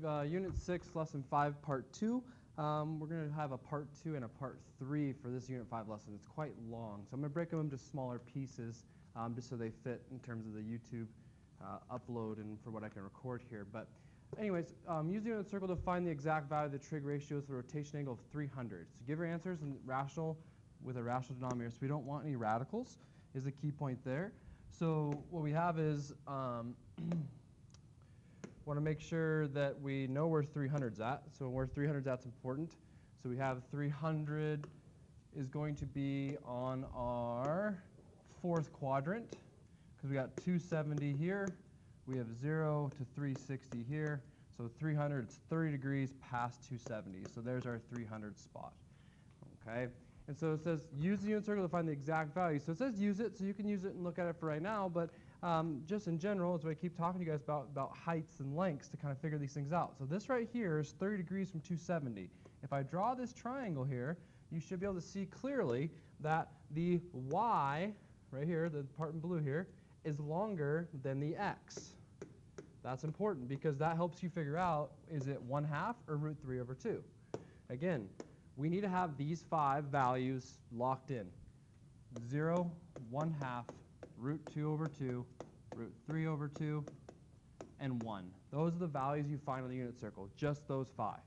Unit 6, Lesson 5, Part 2. We're going to have a Part 2 and a Part 3 for this Unit 5 lesson. It's quite long, so I'm going to break them into smaller pieces just so they fit in terms of the YouTube upload and for what I can record here. But anyways, use the unit circle to find the exact value of the trig ratio with a rotation angle of 300. So give your answers in rational with a rational denominator. So we don't want any radicals is the key point there. So what we have is want to make sure that we know where 300's at. So where 300's at's important. So we have 300 is going to be on our fourth quadrant because we got 270 here. We have 0 to 360 here. So 300 is 30 degrees past 270. So there's our 300 spot. Okay. And so it says use the unit circle to find the exact value. So it says use it, so you can use it and look at it for right now. But just in general, is what I keep talking to you guys about heights and lengths to kind of figure these things out. So this right here is 30 degrees from 270. If I draw this triangle here, you should be able to see clearly that the y, right here, the part in blue here, is longer than the x. That's important because that helps you figure out, is it 1/2 or root 3 over 2? Again, we need to have these 5 values locked in. 0, 1/2, root 2 over 2, root 3 over 2, and 1. Those are the values you find on the unit circle, just those 5.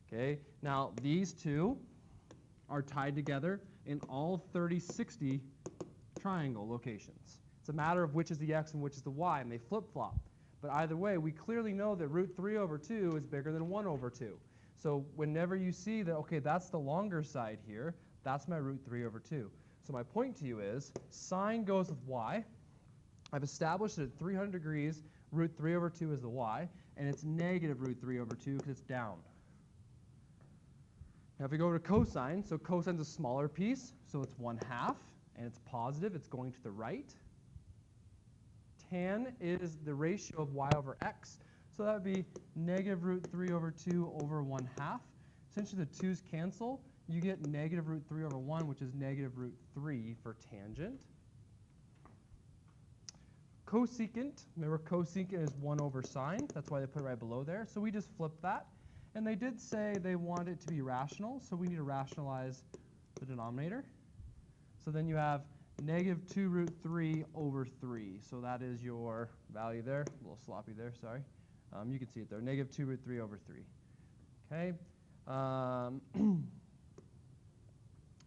Okay? Now, these two are tied together in all 30-60 triangle locations. It's a matter of which is the x and which is the y, and they flip-flop. But either way, we clearly know that root 3 over 2 is bigger than 1 over 2. So whenever you see that, okay, that's the longer side here, that's my root 3 over 2. So my point to you is sine goes with y. I've established that at 300 degrees, root 3 over 2 is the y, and it's negative root 3 over 2 because it's down. Now if we go to cosine, so cosine's a smaller piece, so it's 1/2, and it's positive, it's going to the right. Tan is the ratio of y over x, so that would be negative root 3 over 2 over 1/2. Essentially the 2's cancel. You get negative root 3 over 1, which is negative root 3 for tangent. Cosecant, remember cosecant is 1 over sine. That's why they put it right below there. So we just flip that. And they did say they want it to be rational, so we need to rationalize the denominator. So then you have negative 2 root 3 over 3. So that is your value there. A little sloppy there, sorry. You can see it there, negative 2 root 3 over 3. Okay.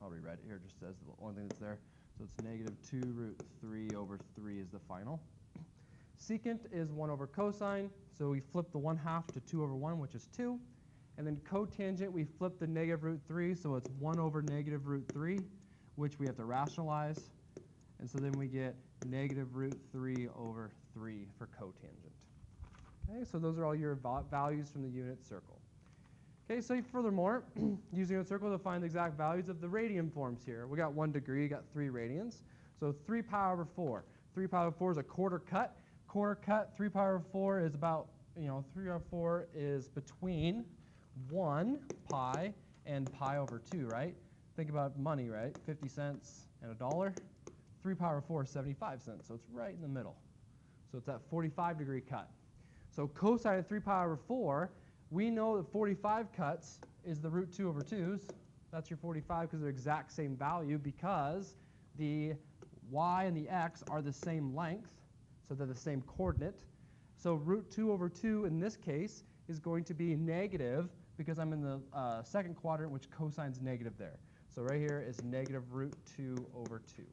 I'll rewrite it here, just says the only thing that's there. So it's negative 2 root 3 over 3 is the final. Secant is 1 over cosine, so we flip the 1/2 to 2 over 1, which is 2. And then cotangent, we flip the negative root 3, so it's 1 over negative root 3, which we have to rationalize. And so then we get negative root 3 over 3 for cotangent. Okay, so those are all your values from the unit circle. Okay, so furthermore, use the unit circle to find the exact values of the radian forms here. We got 1 degree, we got 3 radians. So 3 pi over 4. 3 pi over 4 is a quarter cut. Quarter cut, 3 pi over 4 is about, 3 over 4 is between 1 pi and pi over 2, right? Think about money, right? 50 cents and a dollar. 3 pi over 4 is 75 cents, so it's right in the middle. So it's that 45-degree cut. So cosine of 3 pi over 4, we know that 45 cuts is the root 2 over 2's. That's your 45 because they're exact same value because the y and the x are the same length, so they're the same coordinate. So root 2 over 2 in this case is going to be negative because I'm in the second quadrant, which cosine's negative there. So right here is negative root 2 over 2.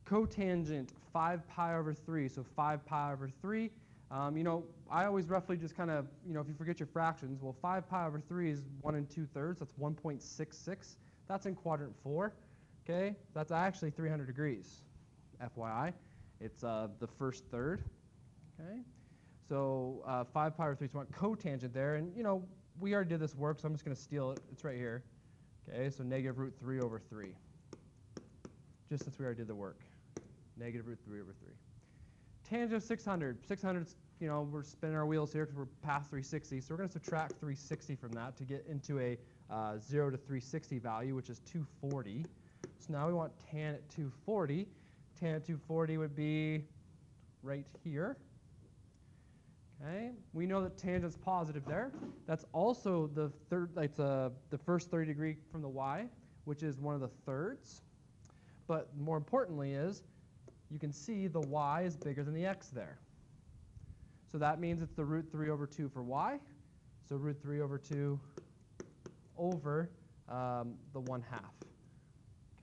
Cotangent, 5 pi over 3. So 5 pi over 3. I always roughly just kind of, if you forget your fractions, well, 5 pi over 3 is 1 2/3. That's 1.66. That's in quadrant 4. Okay? That's actually 300 degrees, FYI. It's the first third. Okay? So 5 pi over 3 is one cotangent there. And, we already did this work, so I'm just going to steal it. It's right here. Okay? So negative root 3 over 3. Just since we already did the work. Negative root 3 over 3. Tangent of 600. 600's, we're spinning our wheels here because we're past 360. So we're going to subtract 360 from that to get into a 0 to 360 value, which is 240. So now we want tan at 240. Tan at 240 would be right here. Okay, we know that tangent's positive there. That's also the first 30 degree from the y, which is one of the thirds. But more importantly is, you can see the y is bigger than the x there. So that means it's the root 3 over 2 for y. So root 3 over 2 over the 1/2.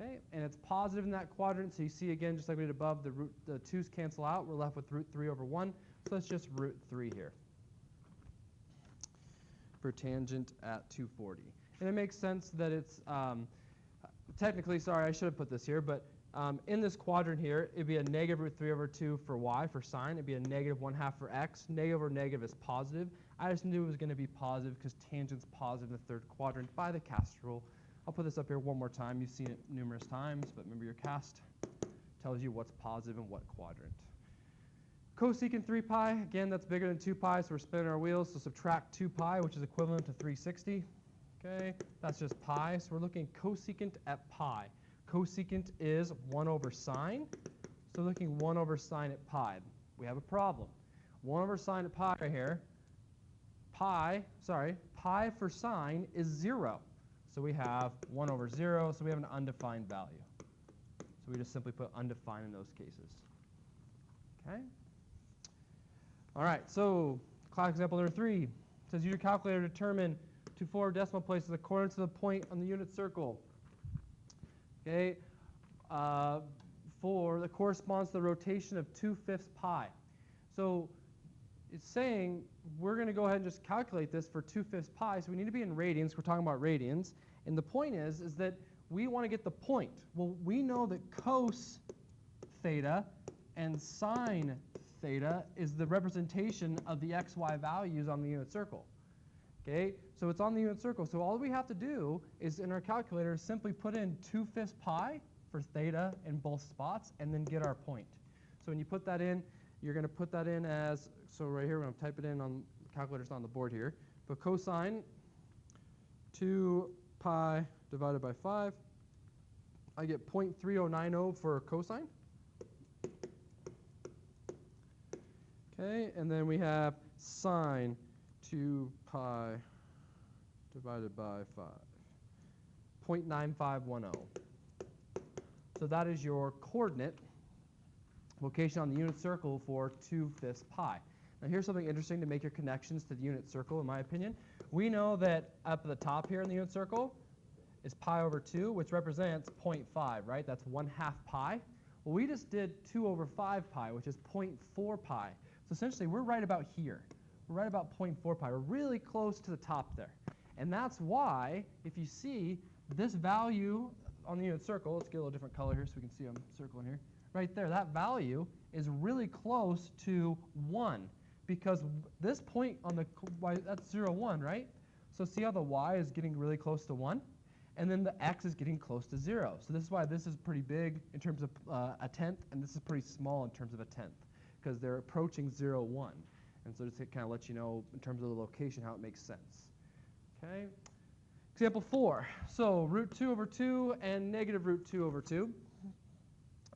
Okay, and it's positive in that quadrant, so you see again, just like we did above, the 2's cancel out. We're left with root 3 over 1, so that's just root 3 here for tangent at 240. And it makes sense that it's, technically, sorry, I should have put this here, but in this quadrant here, it'd be a negative root 3 over 2 for y, for sine. It'd be a negative 1/2 for x. Negative over negative is positive. I just knew it was going to be positive because tangent's positive in the third quadrant by the cast rule. I'll put this up here one more time. You've seen it numerous times, but remember your cast tells you what's positive in what quadrant. Cosecant 3 pi, again, that's bigger than 2 pi, so we're spinning our wheels. So subtract 2 pi, which is equivalent to 360. Okay, that's just pi. So we're looking cosecant at pi. Cosecant is 1 over sine. So looking 1 over sine at pi. We have a problem. 1 over sine at pi right here. Pi for sine is 0. So we have 1 over 0, so we have an undefined value. So we just simply put undefined in those cases. Okay? All right, so class example number 3. It says use your calculator to determine 2 4 decimal places according to the point on the unit circle. Okay? For that corresponds to the rotation of 2/5 pi. So it's saying we're going to go ahead and just calculate this for 2/5 pi. So we need to be in radians. We're talking about radians. And the point is that we want to get the point. Well, we know that cos theta and sine theta is the representation of the xy values on the unit circle. Okay, so it's on the unit circle. So all we have to do is in our calculator simply put in 2/5 pi for theta in both spots and then get our point. So when you put that in, you're going to put that in as, so right here, we're going to type it in on the calculator's not on the board here. But cosine 2 pi divided by 5, I get 0.3090 for cosine. Okay, and then we have sine 2 pi divided by 5, 0.9510. So that is your coordinate location on the unit circle for 2/5 pi. Now here's something interesting to make your connections to the unit circle, in my opinion. We know that up at the top here in the unit circle is pi over 2, which represents 0.5, right? That's 1/2 pi. Well, we just did 2 over 5 pi, which is 0.4 pi. So essentially, we're right about here. We're right about 0.4 pi. We're really close to the top there. And that's why, if you see this value on the unit circle, let's get a little different color here so we can see I'm circling here. Right there, that value is really close to 1 because this point on the y, that's 0, 1, right? So see how the y is getting really close to 1? And then the x is getting close to 0. So this is why this is pretty big in terms of a tenth, and this is pretty small in terms of a tenth because they're approaching 0, 1. And so just to kind of let you know in terms of the location how it makes sense. Okay. Example 4. So root 2 over 2 and negative root 2 over 2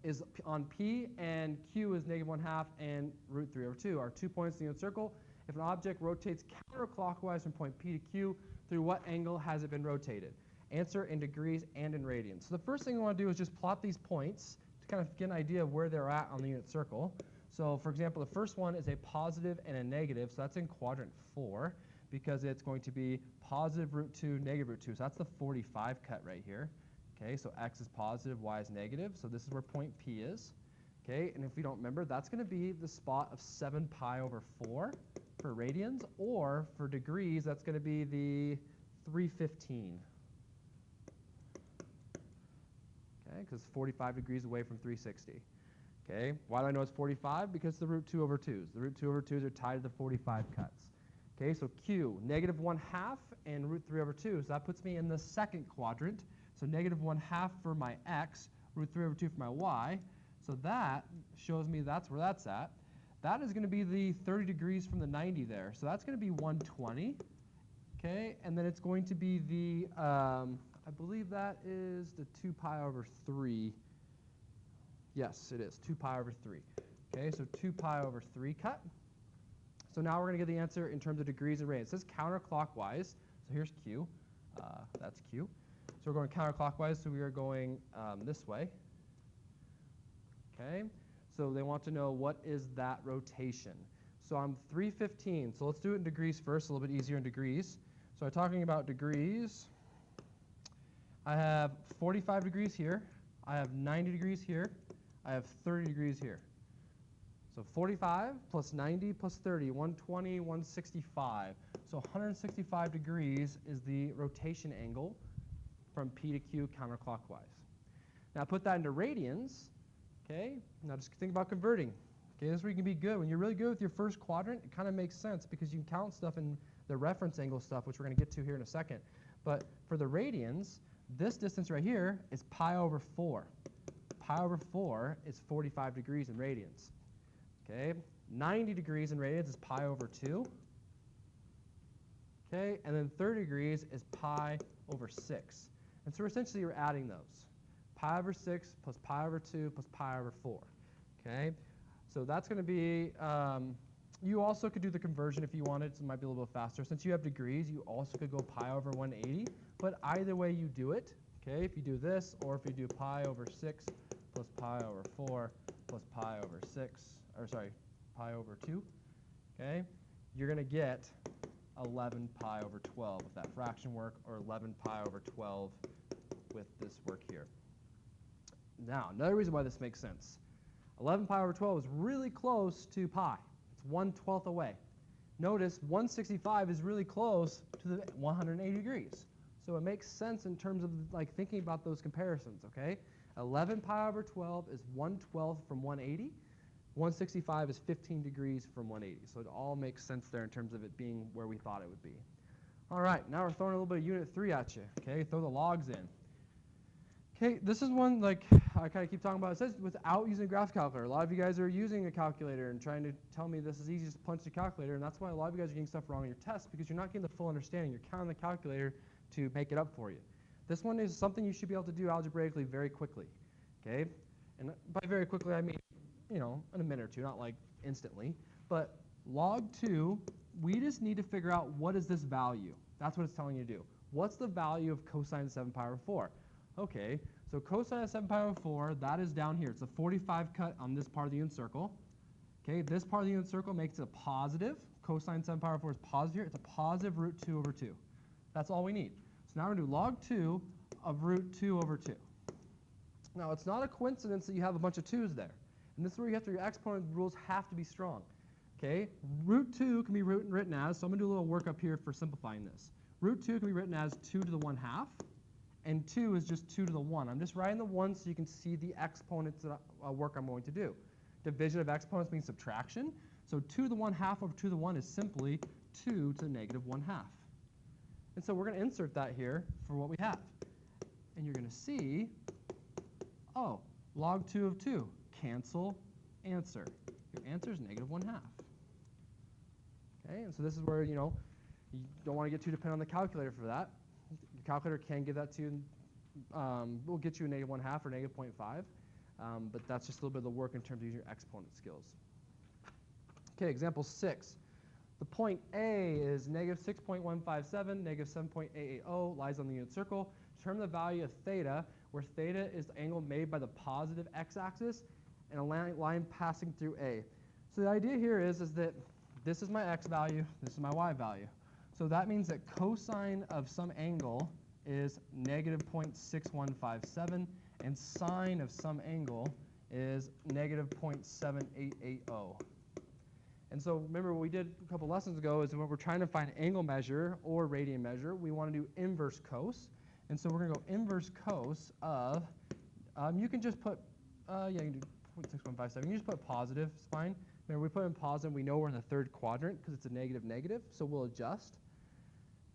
is on P, and Q is negative 1/2 and root 3 over 2. Our 2 points in the unit circle. If an object rotates counterclockwise from point P to Q, through what angle has it been rotated? Answer in degrees and in radians. So the first thing we want to do is just plot these points to kind of get an idea of where they're at on the unit circle. So for example, the first one is a positive and a negative, so that's in quadrant 4 because it's going to be positive root 2, negative root 2. So that's the 45 cut right here. Okay, so x is positive, y is negative, so this is where point P is. Okay, and if you don't remember, that's going to be the spot of 7 pi over 4 for radians, or for degrees, that's going to be the 315. Okay, because 45 degrees away from 360. Okay, why do I know it's 45? Because the root 2 over 2s. The root 2 over 2s are tied to the 45 cuts. Okay, so Q, negative 1/2 and root 3 over 2. So that puts me in the second quadrant. So negative 1/2 for my x, root 3 over 2 for my y. So that shows me that's where that's at. That is going to be the 30 degrees from the 90 there. So that's going to be 120. Okay, and then it's going to be the, I believe that is the 2 pi over 3. Yes, it is, 2 pi over 3. Okay, so 2 pi over 3 cut. So now we're going to get the answer in terms of degrees and radians. It says counterclockwise. So here's Q. That's Q. So we're going counterclockwise, so we are going this way. Okay. So they want to know what is that rotation. So I'm 315. So let's do it in degrees first, a little bit easier in degrees. So I'm talking about degrees. I have 45 degrees here. I have 90 degrees here. I have 30 degrees here. So 45 plus 90 plus 30, 120, 165. So 165 degrees is the rotation angle from P to Q counterclockwise. Now put that into radians. Okay, now just think about converting. Okay, this is where you can be good. When you're really good with your first quadrant, it kind of makes sense because you can count stuff in the reference angle stuff, which we're going to get to here in a second. But for the radians, this distance right here is pi over 4. Pi over 4 is 45 degrees in radians. Okay, 90 degrees in radians is pi over 2. Okay, and then 30 degrees is pi over 6. And so essentially we're adding those. Pi over 6 plus pi over 2 plus pi over 4. Okay, so that's going to be, you also could do the conversion if you wanted, so it might be a little bit faster. Since you have degrees, you also could go pi over 180, but either way you do it, okay, if you do this, or if you do pi over 6 plus pi over 4 plus pi over 6, or sorry, pi over 2, okay, you're going to get 11 pi over 12 with that fraction work, or 11 pi over 12 with this work here. Now, another reason why this makes sense. 11 pi over 12 is really close to pi. It's 1/12 away. Notice 165 is really close to the 180 degrees. So it makes sense in terms of like thinking about those comparisons, okay? 11 pi over 12 is 1/12 from 180. 165 is 15 degrees from 180. So it all makes sense there in terms of it being where we thought it would be. All right, now we're throwing a little bit of unit 3 at you, okay? Throw the logs in. Okay, this is one like I kind of keep talking about. It says without using a graph calculator. A lot of you guys are using a calculator and trying to tell me this is easy, just punch the calculator, and that's why a lot of you guys are getting stuff wrong on your test because you're not getting the full understanding. You're counting the calculator to make it up for you. This one is something you should be able to do algebraically very quickly, okay? And by very quickly, I mean, you know, in a minute or two, not like instantly. But log 2, we just need to figure out what is this value. That's what it's telling you to do. What's the value of cosine 7 pi over 4? Okay, so cosine of 7 pi over 4, that is down here. It's a 45 cut on this part of the unit circle. Okay, this part of the unit circle makes it a positive. Cosine 7 pi over 4 is positive here. It's a positive root 2 over 2. That's all we need. So now we're going to do log 2 of root 2 over 2. Now, it's not a coincidence that you have a bunch of 2's there. And this is where you have to, your exponent rules have to be strong. Okay, root 2 can be written as, so I'm going to do a little work up here for simplifying this. Root 2 can be written as 2 to the 1/2. And 2 is just 2 to the 1. I'm just writing the 1 so you can see the exponents that work I'm going to do. Division of exponents means subtraction. So 2 to the 1/2 over 2 to the 1 is simply 2 to the negative 1/2. And so we're going to insert that here for what we have. And you're going to see, oh, log 2 of 2. Cancel answer. Your answer is negative 1/2. Okay, and so this is where, you know, you don't want to get too dependent on the calculator for that. Your calculator can give that to you, will get you a negative 1/2 or negative 0.5, but that's just a little bit of the work in terms of using your exponent skills. Okay, example 6. The point A is negative 6.157, negative 7.880, lies on the unit circle. Determine the value of theta, where theta is the angle made by the positive x-axis and a line passing through A. So the idea here is that this is my x value, this is my y value. So that means that cosine of some angle is negative 0.6157, and sine of some angle is negative 0.7880. And so remember what we did a couple lessons ago is when we're trying to find angle measure or radian measure, we want to do inverse cos. And so we're going to go inverse cos of, you can just put, yeah, you can do 0.6157. You can just put positive, it's fine. Remember, we put in positive, we know we're in the third quadrant because it's a negative negative, so we'll adjust.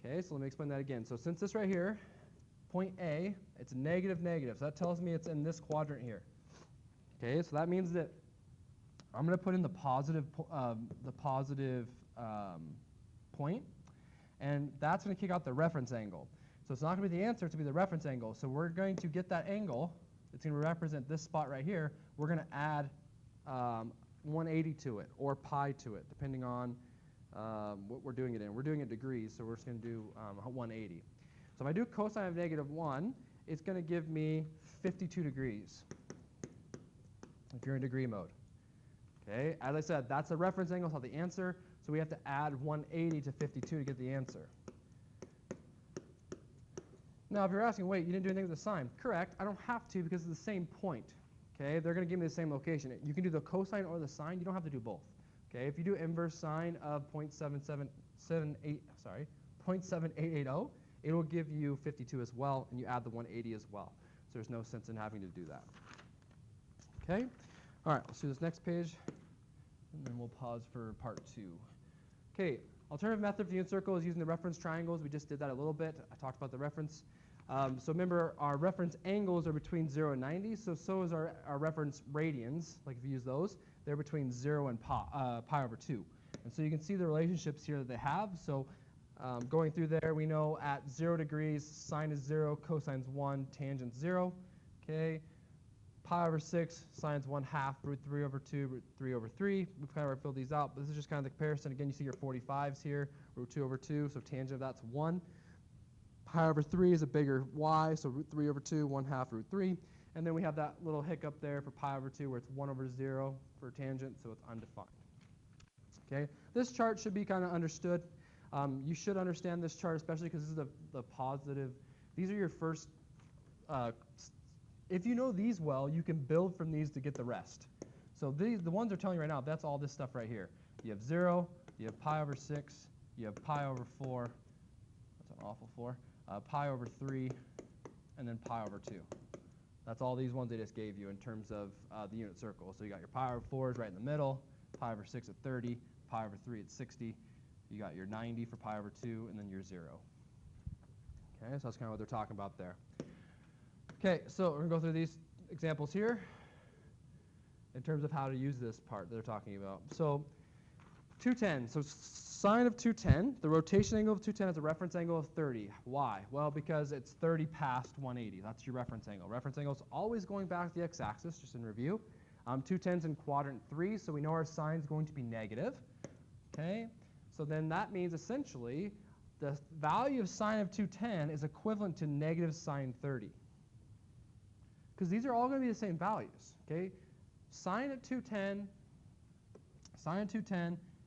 Okay, so let me explain that again. So since this right here, point A, it's negative negative, so that tells me it's in this quadrant here. Okay, so that means that I'm going to put in the positive point, and that's going to kick out the reference angle. So it's not going to be the answer, it's going to be the reference angle. So we're going to get that angle, it's going to represent this spot right here. We're going to add 180 to it, or pi to it, depending on what we're doing it in. We're doing it degrees, so we're just going to do 180. So if I do cosine of -1, it's going to give me 52 degrees if you're in degree mode. Okay, as I said, that's a reference angle, it's not the answer, so we have to add 180 to 52 to get the answer. Now, if you're asking, wait, you didn't do anything with the sine. Correct, I don't have to because it's the same point. Okay, they're going to give me the same location. You can do the cosine or the sine, you don't have to do both. Okay, if you do inverse sine of 0.7880, it will give you 52 as well, and you add the 180 as well. So there's no sense in having to do that. Okay, all right, let's do this next page, and then we'll pause for part 2. Okay, alternative method for the unit circle is using the reference triangles. We just did that a little bit. I talked about the reference. So remember, our reference angles are between 0 and 90, so is our reference radians. Like if you use those, they're between 0 and pi over 2. And so you can see the relationships here that they have. So going through there, we know at 0 degrees, sine is 0, cosine's 1, tangent 0. Okay, pi over 6, sine's 1/2, root 3 over 2, root 3 over 3. We've kind of filled these out, but this is just kind of the comparison. Again, you see your 45s here, root 2 over 2, so tangent of that's 1. Pi over 3 is a bigger y, so root 3 over 2, 1/2 root 3. And then we have that little hiccup there for pi over 2 where it's 1 over 0 for tangent, so it's undefined. Okay, this chart should be kind of understood. You should understand this chart, especially because this is the positive. These are your first, if you know these well, you can build from these to get the rest. So the ones they're telling you right now, that's all this stuff right here. You have 0, you have pi over 6, you have pi over 4, that's an awful 4, pi over 3, and then pi over 2. That's all these ones they just gave you in terms of the unit circle. So you got your pi over 4 is right in the middle, pi over 6 at 30, pi over 3 at 60. You got your 90 for pi over 2, and then your 0. Okay, so that's kind of what they're talking about there. Okay, so we're going to go through these examples here in terms of how to use this part that they're talking about. So 210, so sine of 210, the rotation angle of 210 is a reference angle of 30. Why? Well, because it's 30 past 180. That's your reference angle. Reference angle is always going back to the x-axis, just in review. 210's in quadrant 3, so we know our sine is going to be negative. Okay, so then that means essentially the value of sine of 210 is equivalent to negative sine 30. Because these are all going to be the same values. Okay, sine at 210,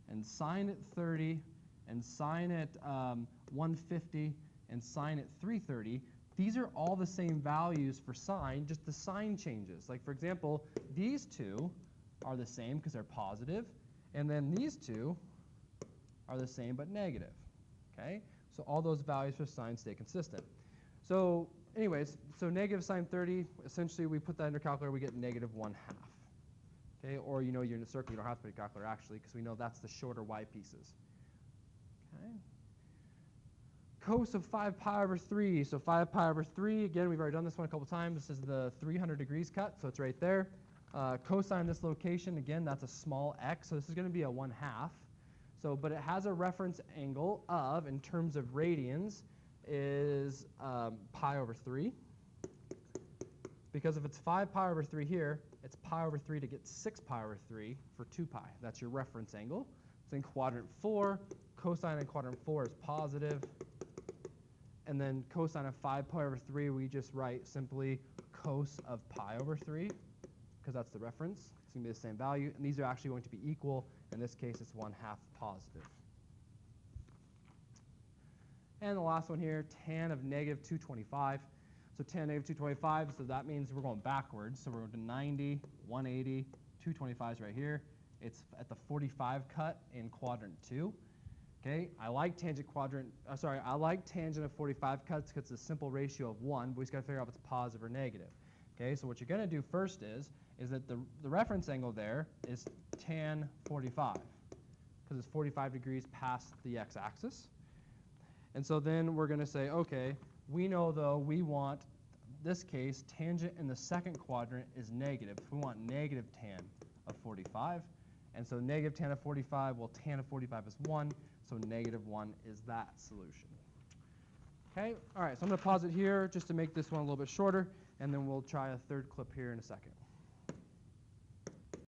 and sine at 30, and sine at 150, and sine at 330, these are all the same values for sine, just the sign changes. Like, for example, these two are the same because they're positive, and then these two are the same but negative. Okay? So all those values for sine stay consistent. So anyways, so negative sine 30, essentially we put that in our calculator, we get negative 1/2. Okay, or you know you're in a circle, you don't have to put a calculator actually, because we know that's the shorter y pieces. Okay. Cos of 5 pi over 3. So 5 pi over 3, again, we've already done this one a couple times. This is the 300 degrees cut, so it's right there. Cosine this location, again, that's a small x, so this is going to be a 1/2. So, but it has a reference angle of, in terms of radians, is pi over 3. Because if it's 5 pi over 3 here, it's pi over 3 to get 6 pi over 3 for 2 pi. That's your reference angle. It's in quadrant 4. Cosine in quadrant 4 is positive. And then cosine of 5 pi over 3, we just write simply cos of pi over 3, because that's the reference. It's going to be the same value. And these are actually going to be equal. In this case, it's 1/2 positive. And the last one here, tan of negative 225. So tan negative 225, so that means we're going backwards. So we're going to 90, 180, 225 is right here. It's at the 45 cut in quadrant 2. Okay, I like tangent of 45 cuts because it's a simple ratio of 1, but we just got to figure out if it's positive or negative. Okay, so what you're going to do first is that the reference angle there is tan 45, because it's 45 degrees past the x-axis. And so then we're going to say, okay, we know, though, we want, this case, tangent in the second quadrant is negative. We want negative tan of 45. And so negative tan of 45, well, tan of 45 is 1, so negative 1 is that solution. Okay, all right, so I'm going to pause it here just to make this one a little bit shorter, and then we'll try a third clip here in a second.